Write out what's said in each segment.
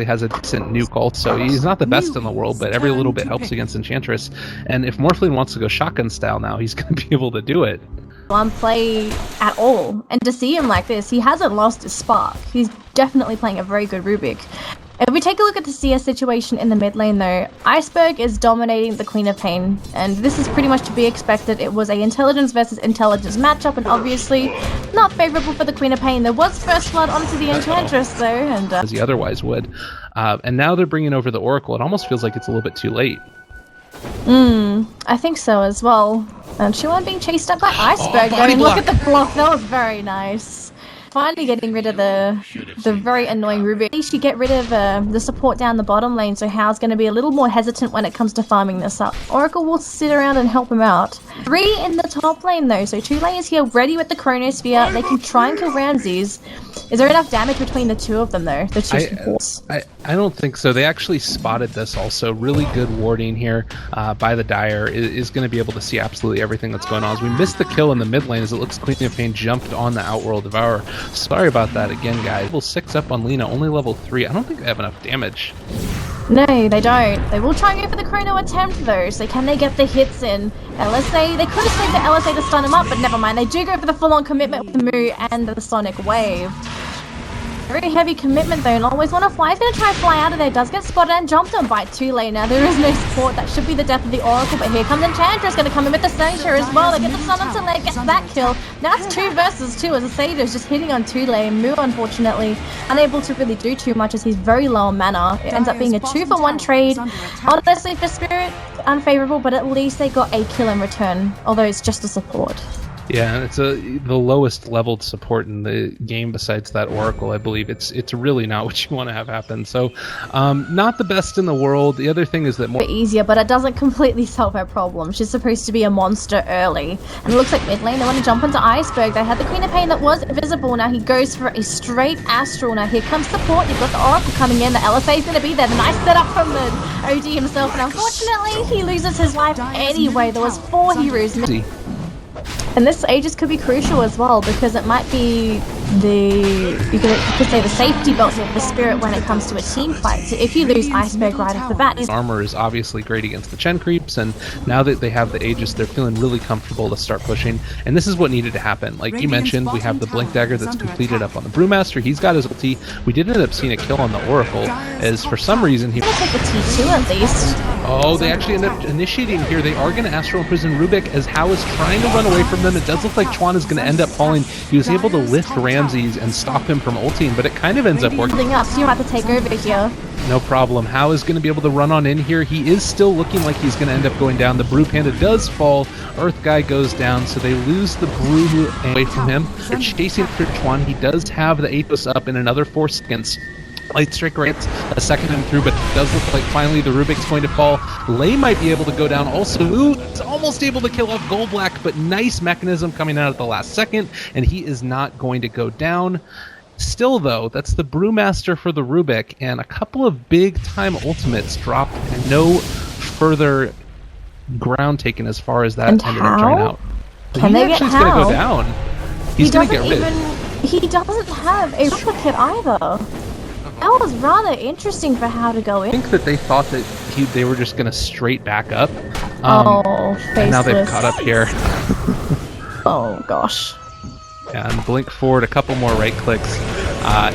has a decent nuke also. He's not the best in the world, but every little bit helps against Enchantress. And if Morphling wants to go shotgun style now, he's going to be able to do it. One play at all, and to see him like this, he hasn't lost his spark. He's definitely playing a very good Rubik. If we take a look at the CS situation in the mid lane though, Iceberg is dominating the Queen of Pain, and this is pretty much to be expected. It was a intelligence versus intelligence matchup, and obviously not favourable for the Queen of Pain. There was first blood onto the Enchantress though, and as he otherwise would. And now they're bringing over the Oracle. It almost feels like it's a little bit too late. I think so as well. And Chuan being chased up by Iceberg. I mean, look at the block. That was very nice. Finally getting rid of the very annoying Rubik. At least you get rid of the support down the bottom lane, so Hao's going to be a little more hesitant when it comes to farming this up. Oracle will sit around and help him out. 3 in the top lane though, so 2 layers here ready with the Chronosphere. They can try and kill Ramses. Is there enough damage between the two of them though? The two supports? I don't think so. They actually spotted this also. Really good warding here by the Dire is going to be able to see absolutely everything that's going on. As we missed the kill in the mid lane, as it looks Queen of Pain jumped on the Outworld Devourer. Sorry about that again, guys. Level 6 up on Lina, only level 3. I don't think they have enough damage. No, they don't. They will try and go for the Chrono attempt though, so can they get the hits in? LSA, they could have saved the LSA to stun him up, but never mind. They do go for the full-on commitment with the Moo and the Sonic Wave. Very heavy commitment though, and always want to fly. He's going to try and fly out of there. Does get spotted and jumped on by 2 lane. Now there is no support. That should be the death of the Oracle, but here comes Enchantress, going to come in with the Sansheng as well. They get the stun onto leg, gets that kill. Now it's 2 versus 2 as Asado's just hitting on 2 lane. Moo unfortunately unable to really do too much as he's very low on mana. It ends up being a 2-for-1 trade. Honestly for Spirit, unfavourable, but at least they got a kill in return, although it's just a support. Yeah, it's the lowest leveled support in the game besides that Oracle, I believe. It's really not what you want to have happen. So, not the best in the world. The other thing is that more easier, but it doesn't completely solve her problem. She's supposed to be a monster early. And it looks like mid lane, they want to jump into Iceberg. They had the Queen of Pain that was invisible. Now he goes for a straight Astral. Now here comes support. You've got the Oracle coming in. The LSA is going to be there. The nice setup from the OD himself. And unfortunately, he loses his life anyway. There was 4 heroes. And this Aegis could be crucial as well, because it might be you could say the safety belt of the Spirit when it comes to a team fight. So if you lose Iceberg right off the bat, armor is obviously great against the Chen creeps, and now that they have the Aegis, they're feeling really comfortable to start pushing. And this is what needed to happen. Like you mentioned, we have the Blink Dagger that's completed up on the Brewmaster. He's got his ulti. We did end up seeing a kill on the Oracle, as for some reason he. I'm gonna take the T2 at least. Oh, they actually end up initiating here. They are going to Astral Imprison Rubik as Hao is trying to run away from them. It does look like Chuan is going to end up falling. He was able to lift Ramses and stop him from ulting, but it kind of ends up working. Up, so you have to take over here. No problem. Hao is going to be able to run on in here. He is still looking like he's going to end up going down. The Brew Panda does fall. Earth Guy goes down, so they lose the Brew away from him. They're chasing after Chuan. He does have the Athos up in another 4 seconds. Light Strike rates a second him through, but it does look like finally the Rubik's going to fall. Lei might be able to go down also. Ooh, he's almost able to kill off Goldblack, but nice mechanism coming out at the last second, and he is not going to go down. Still, though, that's the Brewmaster for the Rubik, and a couple of big-time ultimates dropped, and no further ground taken as far as that ended up turning out. Can they get Hao? He's going to go down. He's going to get rid. He doesn't have a replicate either. That was rather interesting for Hao to go in. I think that they thought that they were just going to straight back up. Faceless. And now they've caught up here. Oh, gosh. Yeah, and blink forward, a couple more right clicks.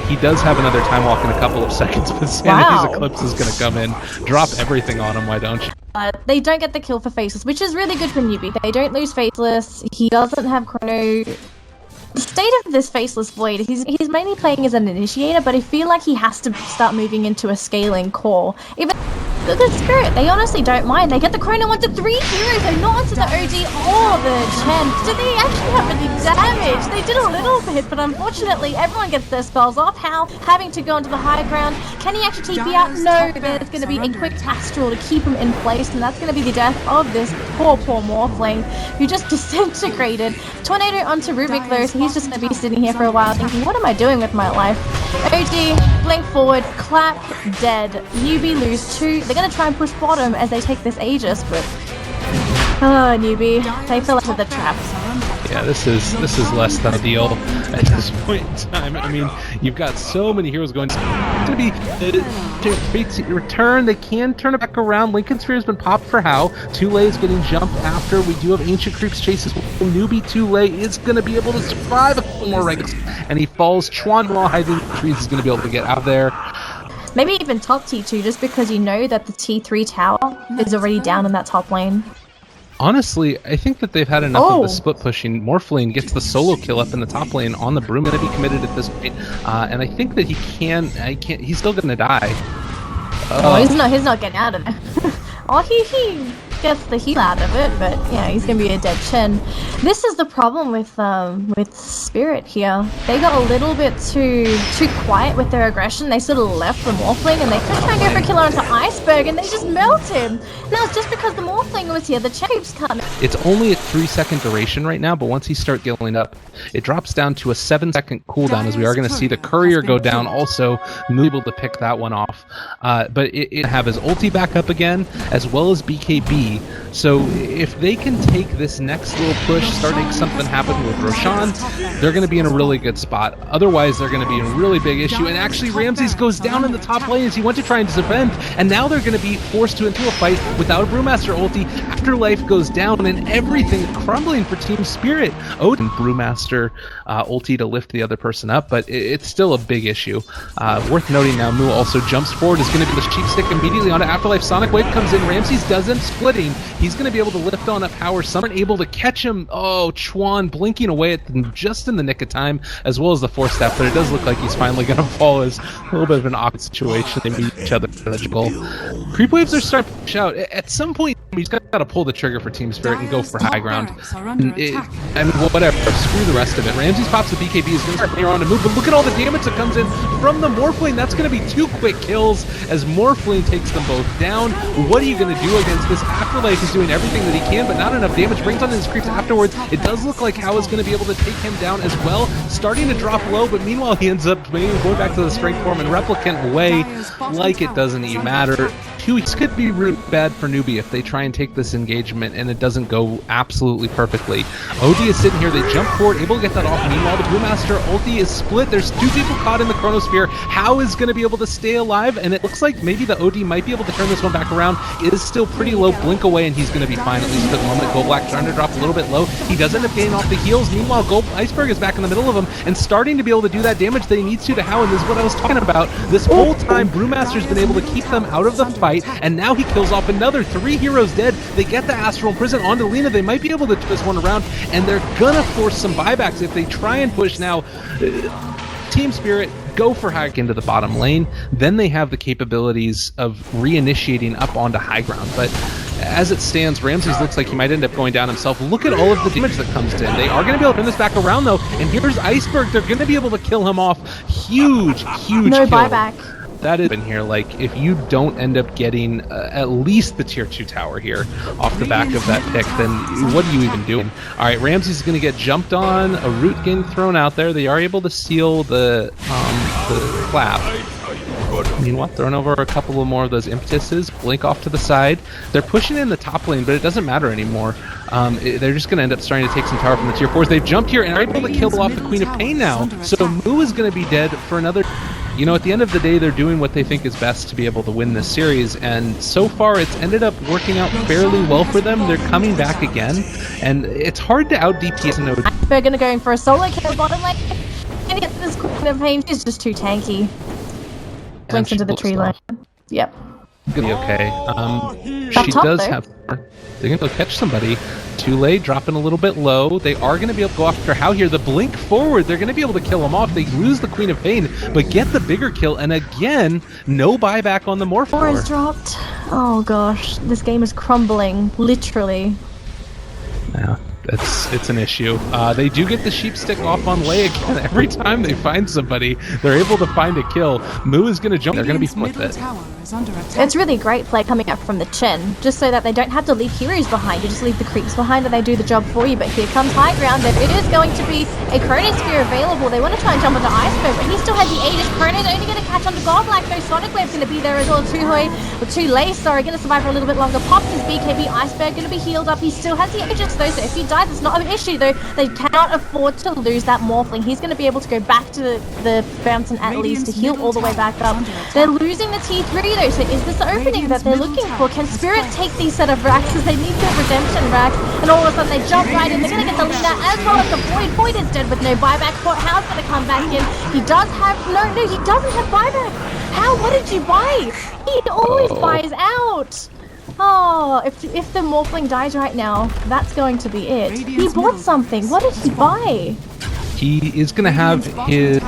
He does have another time walk in a couple of seconds, but Sanity's Eclipse is going to come in, drop everything on him, why don't you? They don't get the kill for Faceless, which is really good for Newbee. They don't lose Faceless. He doesn't have Chrono. The state of this Faceless Void, he's mainly playing as an initiator, but I feel like he has to start moving into a scaling core. Even the Spirit, they honestly don't mind. They get the Chrono onto 3 heroes, and not onto the OD or the Chen. So they actually have any damage. They did a little bit, but unfortunately everyone gets their spells off. Hao having to go into the high ground. Can he actually TP out? No, there's going to be a quick Astral to keep him in place, and that's going to be the death of this poor Morphling, who just disintegrated. Tornado onto Rubik though, so he's just going to be sitting here for a while thinking, what am I doing with my life? OD, blink forward, clap, dead. Newbee lose 2. They're going to try and push bottom as they take this Aegis, but... Oh, Newbie. They fell into the trap. Yeah, this is less than ideal at this point in time. I mean, you've got so many heroes going. It's going to be return. They can turn it back around. Lincoln Sphere has been popped for How. Tule is getting jumped after. We do have Ancient Creeps chases. Newbee Tule is going to be able to survive a couple more ranks, and he falls. Chuan, while hiding in the trees, is going to be able to get out of there. Maybe even top T2, just because you know that the T3 tower is already down in that top lane. Honestly, I think that they've had enough of the split pushing. Morphling gets the solo kill up in the top lane on the Broom, going to be committed at this point, and I think that he's still going to die. He's not getting out of it. He gets the heal out of it, but yeah, he's gonna be a dead Chen. This is the problem with Spirit here. They got a little bit too quiet with their aggression. They sort of left the Morphling, and they could try and go for a kill onto Iceberg, and they just melt him. Now it's just because the Morphling was here. The Chapes can't. It's only a 3-second duration right now, but once he starts healing up, it drops down to a 7-second cooldown, as we are going to see the Courier go down. Also, able to pick that one off, but it have his ulti back up again, as well as BKB. So if they can take this next little push, start making something happen with Roshan, they're going to be in a really good spot. Otherwise, they're going to be in a really big issue. And actually, Ramses goes down in the top lane as he went to try and defend, and now they're going to be forced into a fight without a Brewmaster ulti. Afterlife goes down, and everything crumbling for Team Spirit. Odin Brewmaster ulti to lift the other person up, but it's still a big issue. Worth noting now, Mu also jumps forward, is going to be the cheap stick immediately onto Afterlife. Sonic Wave comes in, Ramses doesn't, splitting. He's going to be able to lift on up Power. Some aren't able to catch him. Oh, Chuan blinking away at them just in the nick of time, as well as the Force Staff, but it does look like he's finally going to fall. As a little bit of an awkward situation. They meet each other for the goal. Creep waves are starting to push out. At some point, he's got to pull the trigger for Team Spirit and go for high ground. I mean, whatever. Screw the rest of it. Ramses pops the BKB. He's going to start on to move, but look at all the damage that comes in from the Morphling. That's going to be 2 quick kills as Morphling takes them both down. What are you going to do against this? Afterlife is doing everything that he can, but not enough damage. Brings on his creeps afterwards. It does look like How is going to be able to take him down as well. Starting to drop low, but meanwhile he ends up going back to the strength form and Replicant way like it doesn't even matter. 2 weeks could be really bad for Newbee if they try and take this engagement and it doesn't go absolutely perfectly. OD is sitting here, they jump forward, able to get that off. Meanwhile, the Brewmaster ulti is split. There's 2 people caught in the Chronosphere. How is going to be able to stay alive? And it looks like maybe the OD might be able to turn this one back around. It is still pretty low, blink away, and he's going to be fine, at least for the moment. Gold Black trying to drop a little bit low. He does end up getting off the heels. Meanwhile, Gold Iceberg is back in the middle of him and starting to be able to do that damage that he needs to How, and this is what I was talking about. This whole time, Brewmaster's been able to keep them out of the fight, and now he kills off another 3 heroes dead. They get the Astral Prison onto Lena. They might be able to twist one around, and they're gonna force some buybacks if they try and push now. Team Spirit go for hike into the bottom lane, then they have the capabilities of reinitiating up onto high ground. But as it stands, Ramses looks like he might end up going down himself. Look at all of the damage that comes in. They are going to be able to turn this back around, though, and here's Iceberg. They're going to be able to kill him off. Huge no kill. Buyback. That is in here. Like, if you don't end up getting at least the tier 2 tower here off the back of that pick, then what are you even doing? All right, Ramses is going to get jumped on. A root getting thrown out there. They are able to seal the clap. Meanwhile, throwing over a couple of more of those impetuses. Blink off to the side. They're pushing in the top lane, but it doesn't matter anymore. They're just going to end up starting to take some tower from the tier 4s. They've jumped here and are able to kill off the Queen of Pain now. So Mu is going to be dead for another... You know, at the end of the day, they're doing what they think is best to be able to win this series, and so far it's ended up working out fairly well for them. They're coming back again, and it's hard to out-DPS an OD. They're going to go in for a solo kill bottom lane. Gonna get this Queen of Pain. She's just too tanky. Blinks into the tree line. Yep. Gonna be okay. She does have... They're gonna go catch somebody. Tule dropping a little bit low. They are going to be able to go after How here. The blink forward, they're going to be able to kill him off. They lose the Queen of Pain, but get the bigger kill. And again, no buyback on the Morph. 4 is dropped. Oh gosh, this game is crumbling, literally. Yeah, it's an issue. They do get the sheep stick off on Lei again. Every time they find somebody, they're able to find a kill. Mu is going to jump. They're going to be with it. It's really great play coming up from the Chen, just so that they don't have to leave heroes behind. You just leave the creeps behind and they do the job for you. But here comes high ground. There is going to be a Chronosphere available. They want to try and jump onto Iceberg, but he still has the Aegis. Chrono's only going to catch onto Gold Black. No Sonic Wave's going to be there as well. Tule, sorry, going to survive for a little bit longer. Pops his BKB. Iceberg going to be healed up. He still has the Aegis though, so if he dies, it's not an issue though. They cannot afford to lose that Morphling. He's going to be able to go back to the fountain at least to heal all the way back up. They're losing the T3 though, so is this the opening that they're looking for? Can Spirit take these set of racks as they need their redemption racks, and all of a sudden they jump right in. They're going to get the lead out as well as the Void. Void is dead with no buyback. How's going to come back in? He does have he doesn't have buyback. How? What did you buy? He always buys out. Oh, if the Morphling dies right now, that's going to be it. He bought something. What did he buy? He is going to have his...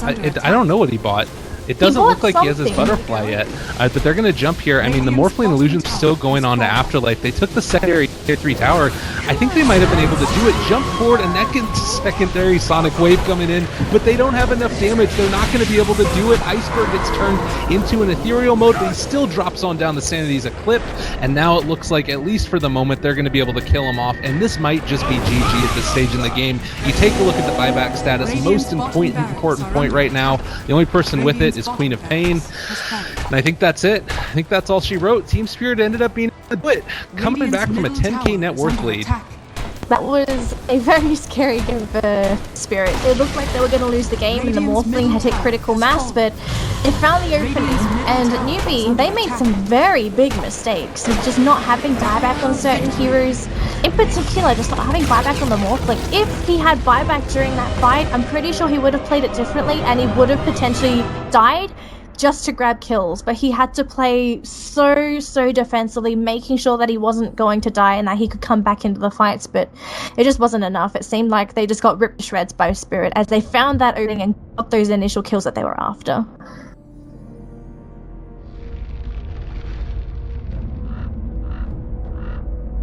I don't know what he bought. It doesn't look like he has his butterfly yet, but they're going to jump here. I mean, the Morphling Illusion's still going on to Afterlife. They took the secondary tier 3 tower. I think they might have been able to do it. Jump forward, and that gets secondary Sonic Wave coming in, but they don't have enough damage. They're not going to be able to do it. Iceberg gets turned into an ethereal mode, but he still drops on down. The Sanity's a clip, and now it looks like, at least for the moment, they're going to be able to kill him off, and this might just be GG at this stage in the game. You take a look at the buyback status. Most important point right now, the only person with it is Queen of Pain, and I think that's it. I think that's all she wrote. Team Spirit ended up being a bit, coming back from a 10k net worth lead. That was a very scary game for Spirit. It looked like they were going to lose the game, and the Morphling had hit critical mass, but they found the opening. And Newbee, they made some very big mistakes of just not having buyback on certain heroes. In particular, just not having buyback on the Morphling. If he had buyback during that fight, I'm pretty sure he would have played it differently, and he would have potentially died just to grab kills, but he had to play so defensively, making sure that he wasn't going to die and that he could come back into the fights, but it just wasn't enough. It seemed like they just got ripped to shreds by Spirit as they found that opening and got those initial kills that they were after.